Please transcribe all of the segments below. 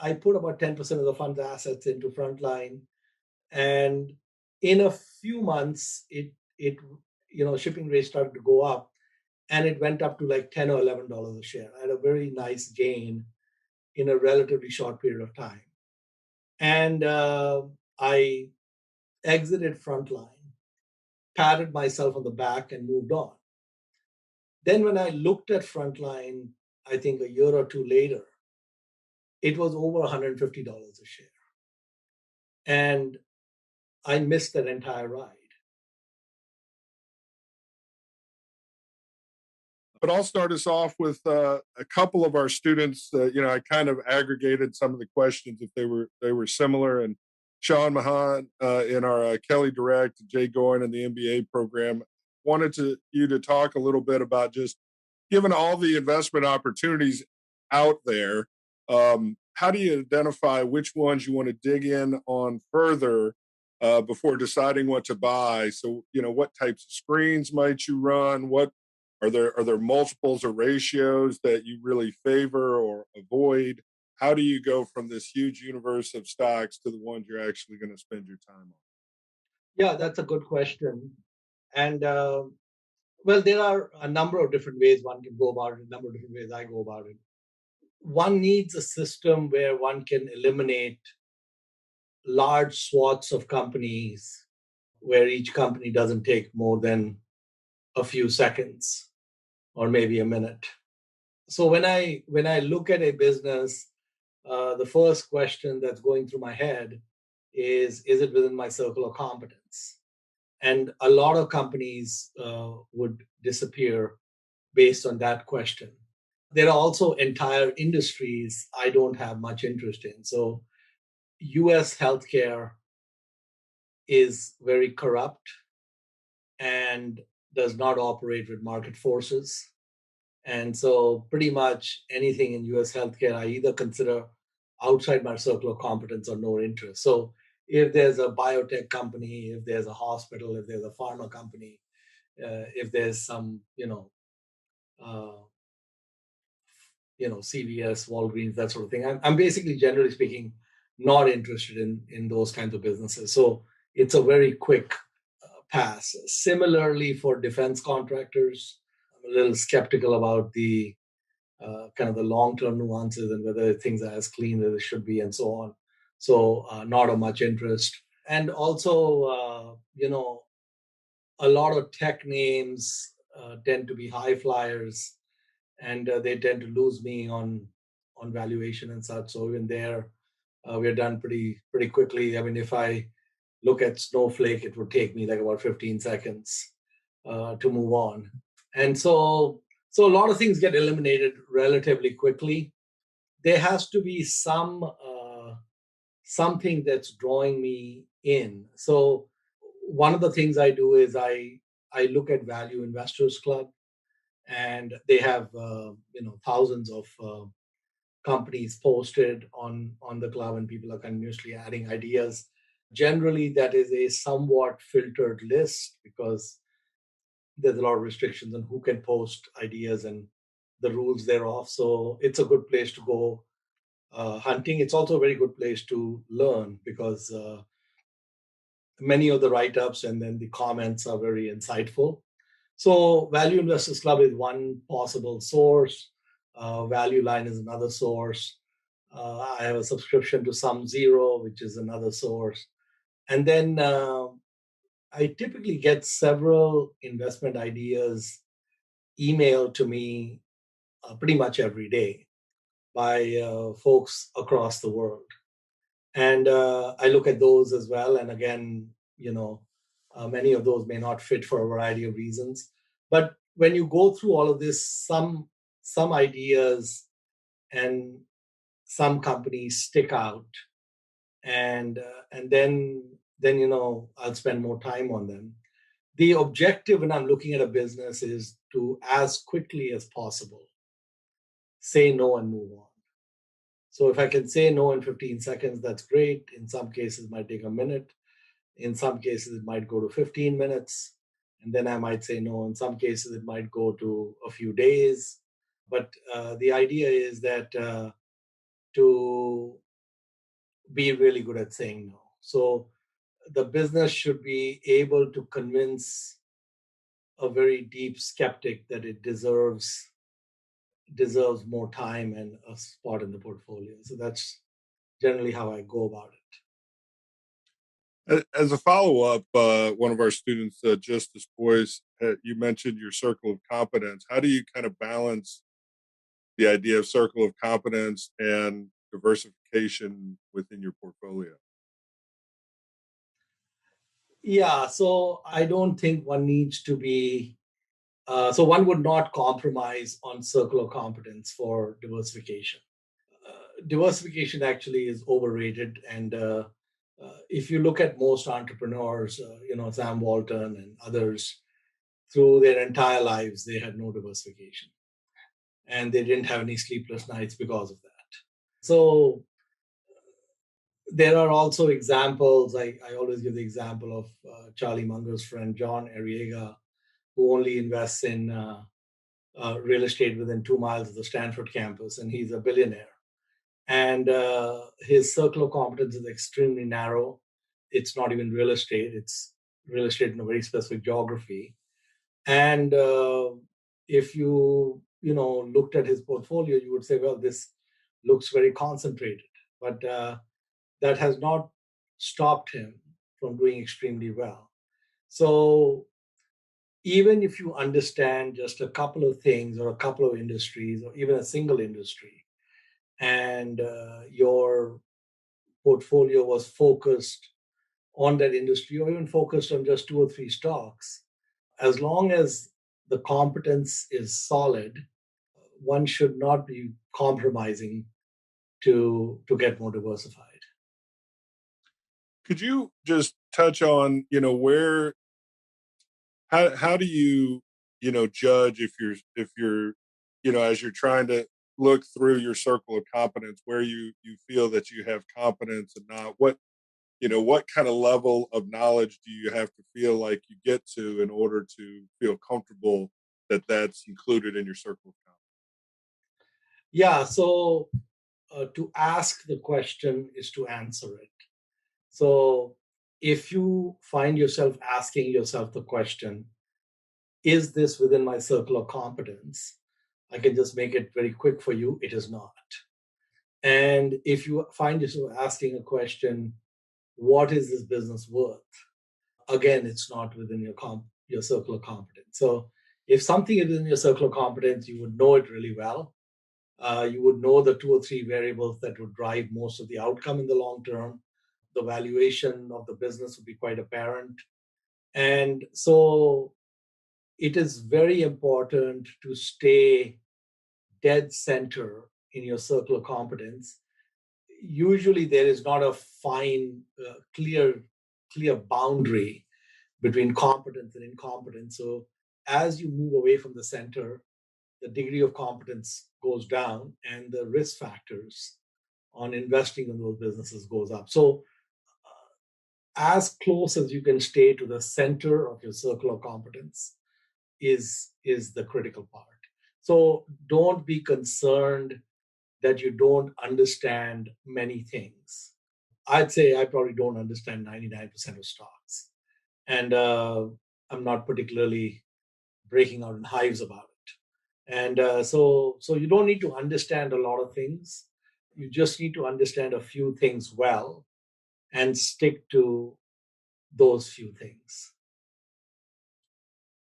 I put about 10% of the fund's assets into Frontline, and in a few months, it shipping rates started to go up, and it went up to like $10 or $11 a share. I had a very nice gain in a relatively short period of time, and I exited Frontline, patted myself on the back, and moved on. Then when I looked at Frontline, I think a year or two later, it was over $150 a share. And I missed that entire ride. But I'll start us off with a couple of our students. I kind of aggregated some of the questions if they were similar. And Sean Mahan in our Kelly Direct, Jay Goin in the MBA program wanted you to talk a little bit about just given all the investment opportunities out there. How do you identify which ones you want to dig in on further before deciding what to buy? So, what types of screens might you run? Are there multiples or ratios that you really favor or avoid? How do you go from this huge universe of stocks to the ones you're actually going to spend your time on? Yeah, that's a good question. And well, there are a number of different ways one can go about it, a number of different ways I go about it. One needs a system where one can eliminate large swaths of companies where each company doesn't take more than a few seconds or maybe a minute. So when I look at a business, the first question that's going through my head is it within my circle of competence? And a lot of companies would disappear based on that question. There are also entire industries I don't have much interest in. So US healthcare is very corrupt and does not operate with market forces. And so pretty much anything in US healthcare, I either consider outside my circle of competence or no interest. So if there's a biotech company, if there's a hospital, if there's a pharma company, if there's some, uh, CVS, Walgreens, that sort of thing, I'm basically, generally speaking, not interested in those kinds of businesses. So it's a very quick pass. Similarly, for defense contractors, I'm a little skeptical about the kind of the long-term nuances and whether things are as clean as they should be and so on. So not of much interest. And also, a lot of tech names tend to be high flyers, and they tend to lose me on valuation and such. So even there, we're done pretty quickly. I mean, if I look at Snowflake, it would take me like about 15 seconds to move on. And so a lot of things get eliminated relatively quickly. There has to be something that's drawing me in. So one of the things I do is I look at Value Investors Club, and they have thousands of companies posted on the club, and people are continuously adding ideas. Generally, that is a somewhat filtered list because there's a lot of restrictions on who can post ideas and the rules thereof. So it's a good place to go hunting. It's also a very good place to learn because many of the write-ups and then the comments are very insightful. So Value Investors Club is one possible source. Value Line is another source. I have a subscription to Sum Zero, which is another source. And then I typically get several investment ideas emailed to me pretty much every day by folks across the world. And I look at those as well. And again, many of those may not fit for a variety of reasons. But when you go through all of this, some ideas and some companies stick out, and then I'll spend more time on them. The objective when I'm looking at a business is to, as quickly as possible, say no and move on. So if I can say no in 15 seconds, that's great. In some cases, it might take a minute. In some cases, it might go to 15 minutes. And then I might say no. In some cases, it might go to a few days. But the idea is that to be really good at saying no. So the business should be able to convince a very deep skeptic that it deserves more time and a spot in the portfolio. So that's generally how I go about it. As a follow up, one of our students, Justice Boyce, you mentioned your circle of competence. How do you kind of balance the idea of circle of competence and diversification within your portfolio? Yeah, so I don't think one needs to be, so one would not compromise on circle of competence for diversification. Diversification actually is overrated. And if you look at most entrepreneurs, Sam Walton and others, through their entire lives, they had no diversification and they didn't have any sleepless nights because of that. So there are also examples. I always give the example of Charlie Munger's friend, John Arriaga, who only invests in real estate within 2 miles of the Stanford campus, and he's a billionaire. And his circle of competence is extremely narrow. It's not even real estate, it's real estate in a very specific geography. And if you looked at his portfolio, you would say, well, this looks very concentrated. But that has not stopped him from doing extremely well. So even if you understand just a couple of things or a couple of industries or even a single industry, and your portfolio was focused on that industry or even focused on just two or three stocks, as long as the competence is solid, one should not be compromising to get more diversified. Could you just touch on, where how do you, judge if you're, as you're trying to look through your circle of competence, where you feel that you have competence and not? What kind of level of knowledge do you have to feel like you get to in order to feel comfortable that that's included in your circle of competence? Yeah, so to ask the question is to answer it. So if you find yourself asking yourself the question, is this within my circle of competence? I can just make it very quick for you. It is not. And if you find yourself asking a question, what is this business worth? Again, it's not within your circle of competence. So if something is in your circle of competence, you would know it really well. You would know the two or three variables that would drive most of the outcome in the long term. The valuation of the business would be quite apparent. And so it is very important to stay dead center in your circle of competence. Usually, there is not a fine, clear boundary between competence and incompetence. So, as you move away from the center, the degree of competence goes down, and the risk factors on investing in those businesses goes up. So, as close as you can stay to the center of your circle of competence is the critical part. So don't be concerned that you don't understand many things. I'd say I probably don't understand 99% of stocks, and I'm not particularly breaking out in hives about it. And so you don't need to understand a lot of things. You just need to understand a few things well and stick to those few things.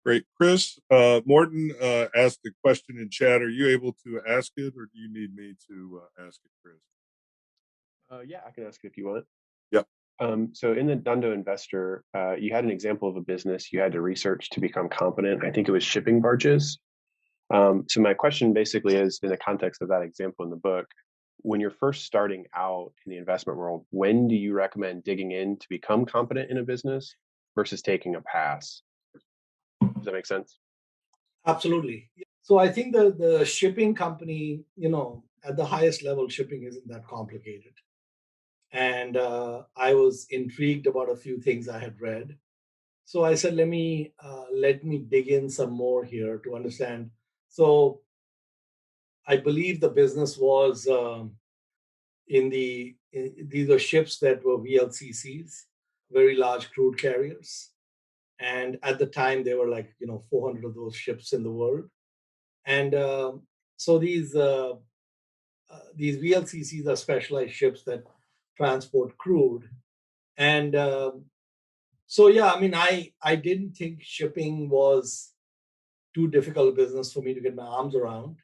Great. Chris, Morton asked a question in chat. Are you able to ask it, or do you need me to ask it, Chris? Yeah, I can ask it if you want. Yep. So in the Dhandho Investor, you had an example of a business you had to research to become competent. I think it was shipping barges. So my question basically is, in the context of that example in the book, when you're first starting out in the investment world, when do you recommend digging in to become competent in a business versus taking a pass? Does that make sense? Absolutely. So I think the shipping company, at the highest level, shipping isn't that complicated. And I was intrigued about a few things I had read. So I said, let me dig in some more here to understand. So I believe the business was these are ships that were VLCCs, very large crude carriers. And at the time, there were 400 of those ships in the world. And so these VLCCs are specialized ships that transport crude. And so, yeah, I mean, I didn't think shipping was too difficult a business for me to get my arms around.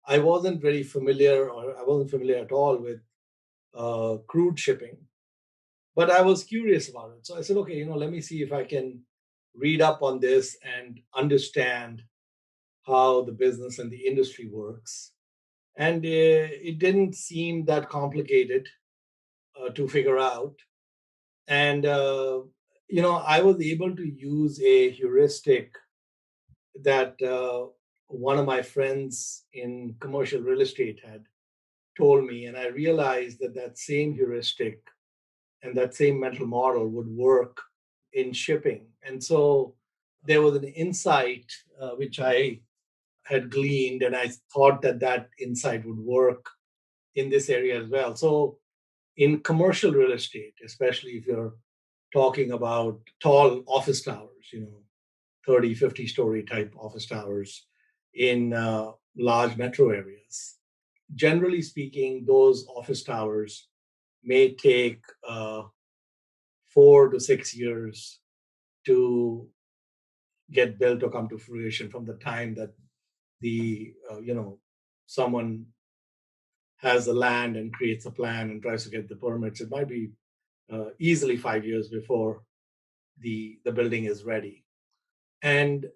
I wasn't very familiar, or I wasn't familiar at all with crude shipping, but I was curious about it. So I said, okay, let me see if I can read up on this and understand how the business and the industry works. And it didn't seem that complicated to figure out. And, I was able to use a heuristic that one of my friends in commercial real estate had told me. And I realized that that same heuristic and that same mental model would work in shipping. And so there was an insight which I had gleaned, and I thought that that insight would work in this area as well. So in commercial real estate, especially if you're talking about tall office towers, 30, 50-story type office towers in large metro areas. Generally speaking, those office towers may take 4 to 6 years to get built or come to fruition from the time that the someone has the land and creates a plan and tries to get the permits. It might be easily 5 years before the building is ready. And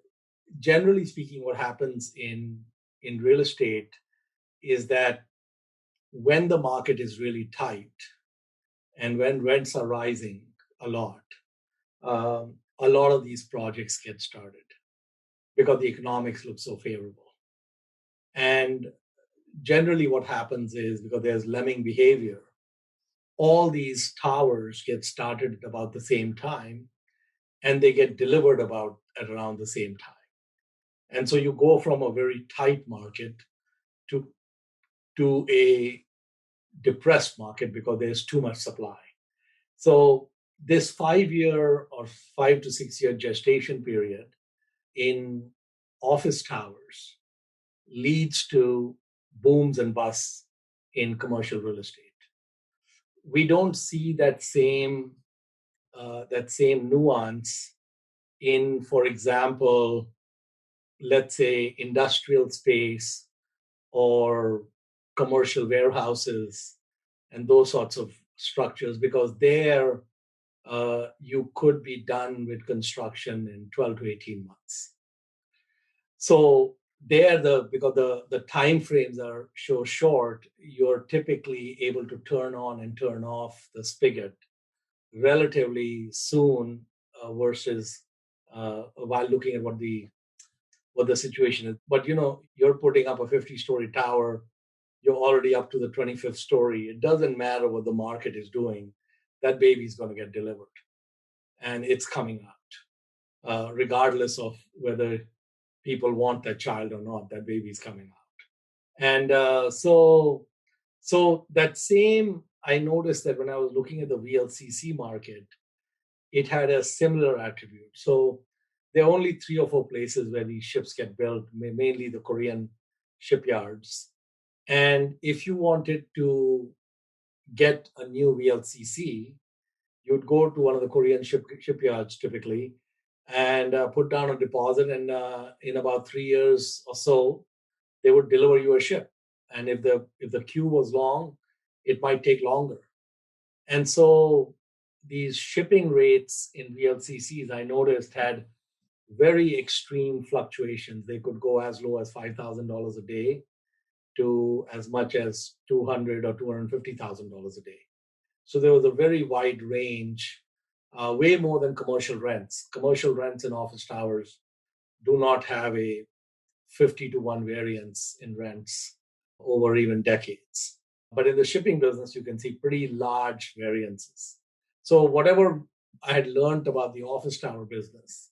generally speaking, what happens in real estate is that when the market is really tight and when rents are rising a lot of these projects get started because the economics look so favorable. And generally, what happens is because there's lemming behavior, all these towers get started at about the same time and they get delivered about at around the same time. And so you go from a very tight market to a depressed market because there's too much supply. So this 5 year or 5 to 6 year gestation period in office towers leads to booms and busts in commercial real estate. We don't see that same nuance in, for example, let's say industrial space or commercial warehouses and those sorts of structures, because there you could be done with construction in 12 to 18 months. So there, because the time frames are so short, you're typically able to turn on and turn off the spigot relatively soon versus while looking at what the situation is. But you're putting up a 50-story tower, you're already up to the 25th story. It doesn't matter what the market is doing, that baby's going to get delivered and it's coming out, regardless of whether people want that child or not. That baby's coming out. And so that same, I noticed that when I was looking at the VLCC market, it had a similar attribute. So there are only 3 or 4 places where these ships get built, mainly the Korean shipyards. And if you wanted to get a new VLCC, you'd go to one of the Korean shipyards typically and put down a deposit. And in about 3 years or so, they would deliver you a ship. And if the queue was long, it might take longer. And so these shipping rates in VLCCs, I noticed, had very extreme fluctuations. They could go as low as $5,000 a day to as much as $200,000 or $250,000 a day. So there was a very wide range, way more than commercial rents. Commercial rents in office towers do not have a 50-to-1 variance in rents over even decades. But in the shipping business, you can see pretty large variances. So whatever I had learned about the office tower business,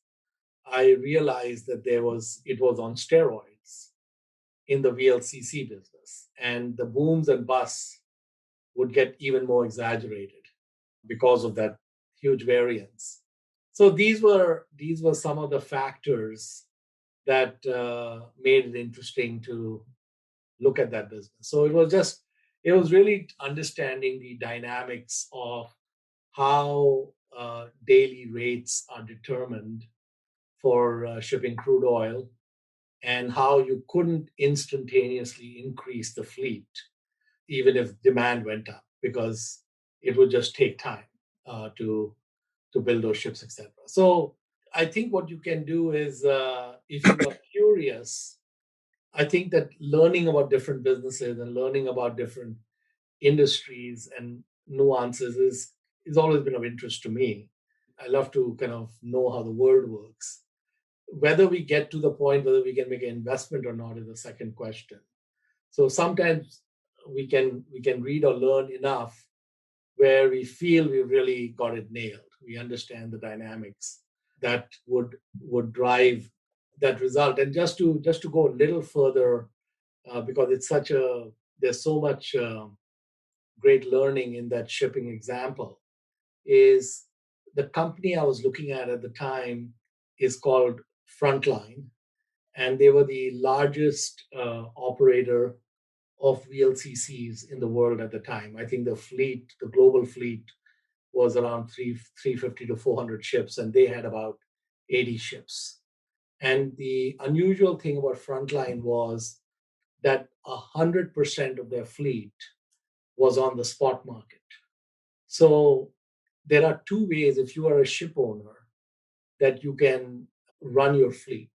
I realized that it was on steroids in the VLCC business. And the booms and busts would get even more exaggerated because of that huge variance. So these were some of the factors that made it interesting to look at that business. So it was really understanding the dynamics of how daily rates are determined for shipping crude oil, and how you couldn't instantaneously increase the fleet even if demand went up, because it would just take time to build those ships, etc. So I think what you can do is, if you are curious, I think that learning about different businesses and learning about different industries and nuances is always been of interest to me. I love to kind of know how the world works. Whether we get to the point whether we can make an investment or not is the second question. So sometimes we can read or learn enough where we feel we really got it nailed. We understand the dynamics that would drive that result. And just to go a little further, because there's so much great learning in that shipping example, is the company I was looking at the time is called Frontline, and they were the largest operator of VLCCs in the world at the time. I think the global fleet, was around 350 to 400 ships, and they had about 80 ships. And the unusual thing about Frontline was that 100% of their fleet was on the spot market. So there are two ways, if you are a ship owner, that you can run your fleet.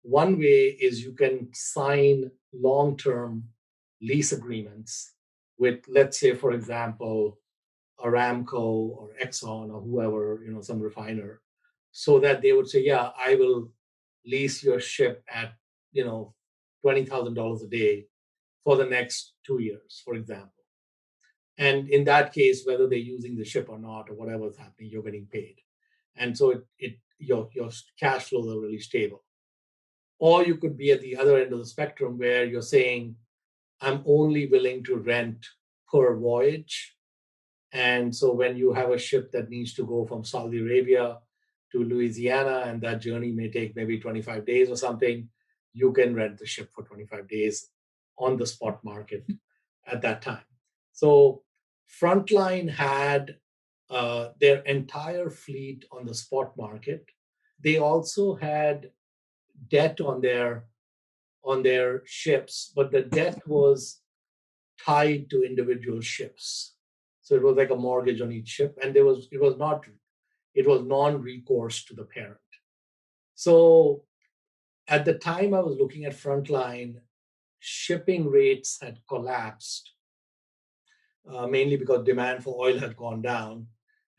One way is you can sign long-term lease agreements with, let's say, for example, Aramco or Exxon or whoever, some refiner, so that they would say, yeah, I will lease your ship at, $20,000 a day for the next 2 years, for example. And in that case, whether they're using the ship or not, or whatever's happening, you're getting paid. And so your cash flows are really stable. Or you could be at the other end of the spectrum where you're saying, I'm only willing to rent per voyage. And so when you have a ship that needs to go from Saudi Arabia to Louisiana, and that journey may take maybe 25 days or something, you can rent the ship for 25 days on the spot market at that time. So Frontline had their entire fleet on the spot market. They also had debt on their ships, but the debt was tied to individual ships. So it was like a mortgage on each ship, and it was non-recourse to the parent. So at the time I was looking at Frontline, shipping rates had collapsed, mainly because demand for oil had gone down,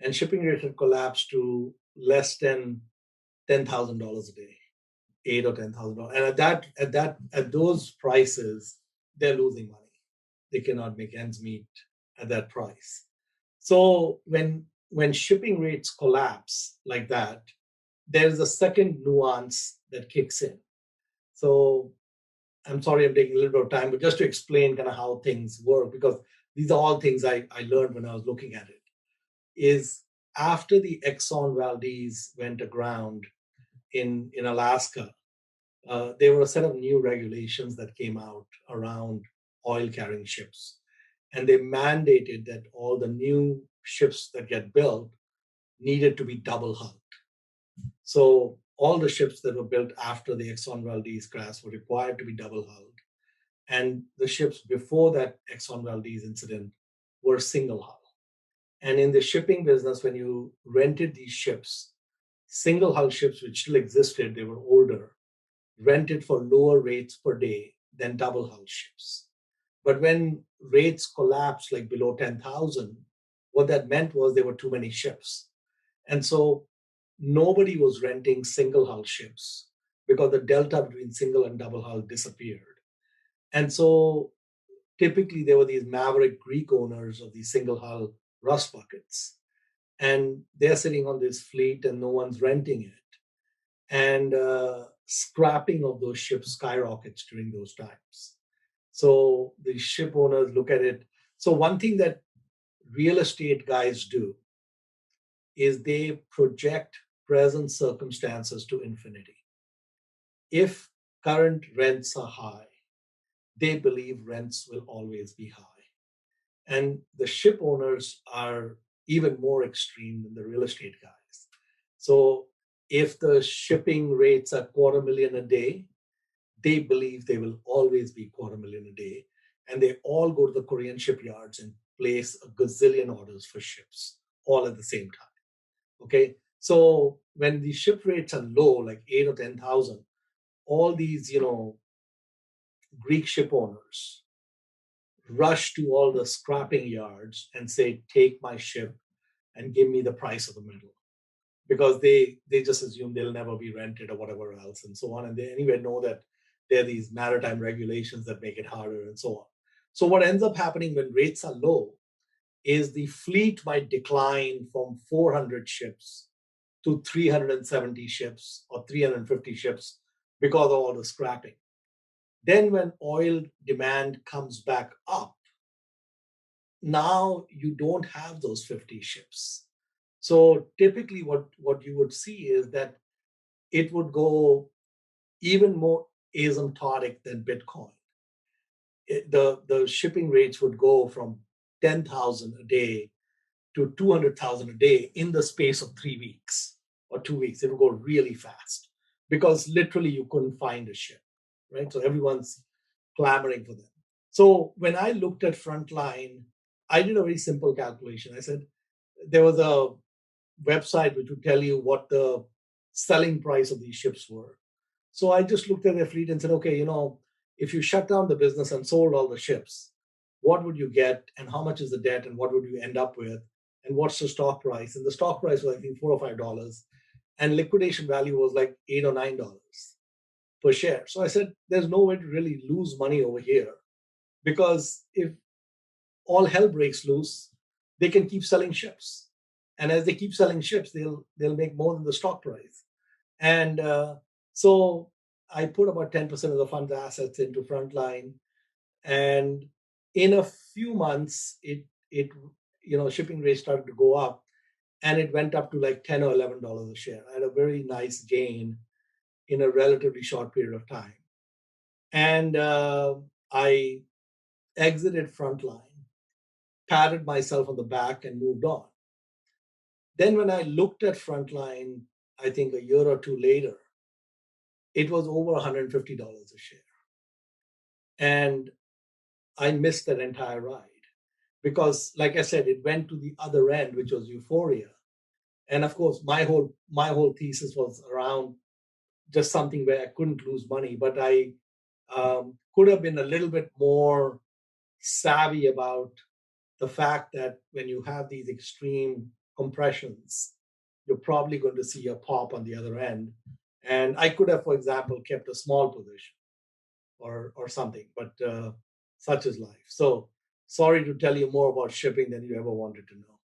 and shipping rates had collapsed to less than $10,000 a day, $8,000 or $10,000. And at those prices, they're losing money. They cannot make ends meet at that price. So when shipping rates collapse like that, there's a second nuance that kicks in. So I'm sorry I'm taking a little bit of time, but just to explain kind of how things work, because these are all things I learned when I was looking at it, is after the Exxon Valdez went aground in Alaska, there were a set of new regulations that came out around oil carrying ships. And they mandated that all the new ships that get built needed to be double hulled. So all the ships that were built after the Exxon Valdez crash were required to be double hulled. And the ships before that Exxon Valdez incident were single hull. And in the shipping business, when you rented these ships, single hull ships, which still existed, they were older, rented for lower rates per day than double hull ships. But when rates collapsed like below 10,000, what that meant was there were too many ships. And so nobody was renting single hull ships because the delta between single and double hull disappeared. And so typically there were these maverick Greek owners of these single hull rust buckets. And they're sitting on this fleet and no one's renting it. And scrapping of those ships skyrockets during those times. So the ship owners look at it. So one thing that real estate guys do is they project present circumstances to infinity. If current rents are high, they believe rents will always be high. And the ship owners are even more extreme than the real estate guys. So if the shipping rates are 250,000 a day, they believe they will always be 250,000 a day. And they all go to the Korean shipyards and place a gazillion orders for ships all at the same time. Okay. So when the ship rates are low, like 8 or 10,000, all these, Greek ship owners rush to all the scrapping yards and say, take my ship and give me the price of the metal. Because they just assume they'll never be rented or whatever else and so on. And they anyway know that there are these maritime regulations that make it harder and so on. So what ends up happening when rates are low is the fleet might decline from 400 ships to 370 ships or 350 ships because of all the scrapping. Then when oil demand comes back up, now you don't have those 50 ships. So typically what you would see is that it would go even more asymptotic than Bitcoin. The shipping rates would go from 10,000 a day to 200,000 a day in the space of 3 weeks or 2 weeks. It would go really fast because literally you couldn't find a ship, right? So everyone's clamoring for them. So when I looked at Frontline, I did a very simple calculation. I said there was a website which would tell you what the selling price of these ships were. So I just looked at their fleet and said, okay, if you shut down the business and sold all the ships, what would you get and how much is the debt and what would you end up with and what's the stock price? And the stock price was, I think, $4 or $5 and liquidation value was like $8 or $9 per share. So I said, there's no way to really lose money over here because if all hell breaks loose, they can keep selling ships. And as they keep selling ships, they'll make more than the stock price. And so I put about 10% of the fund's assets into Frontline, and in a few months, it shipping rates started to go up, and it went up to like $10 or $11 a share. I had a very nice gain in a relatively short period of time, and I exited Frontline, patted myself on the back, and moved on. Then when I looked at Frontline, I think a year or two later, it was over $150 a share. And I missed that entire ride because, like I said, it went to the other end, which was euphoria. And of course, my whole thesis was around just something where I couldn't lose money, but I could have been a little bit more savvy about the fact that when you have these extreme compressions, you're probably going to see a pop on the other end. And I could have, for example, kept a small position or something, but such is life. So sorry to tell you more about shipping than you ever wanted to know.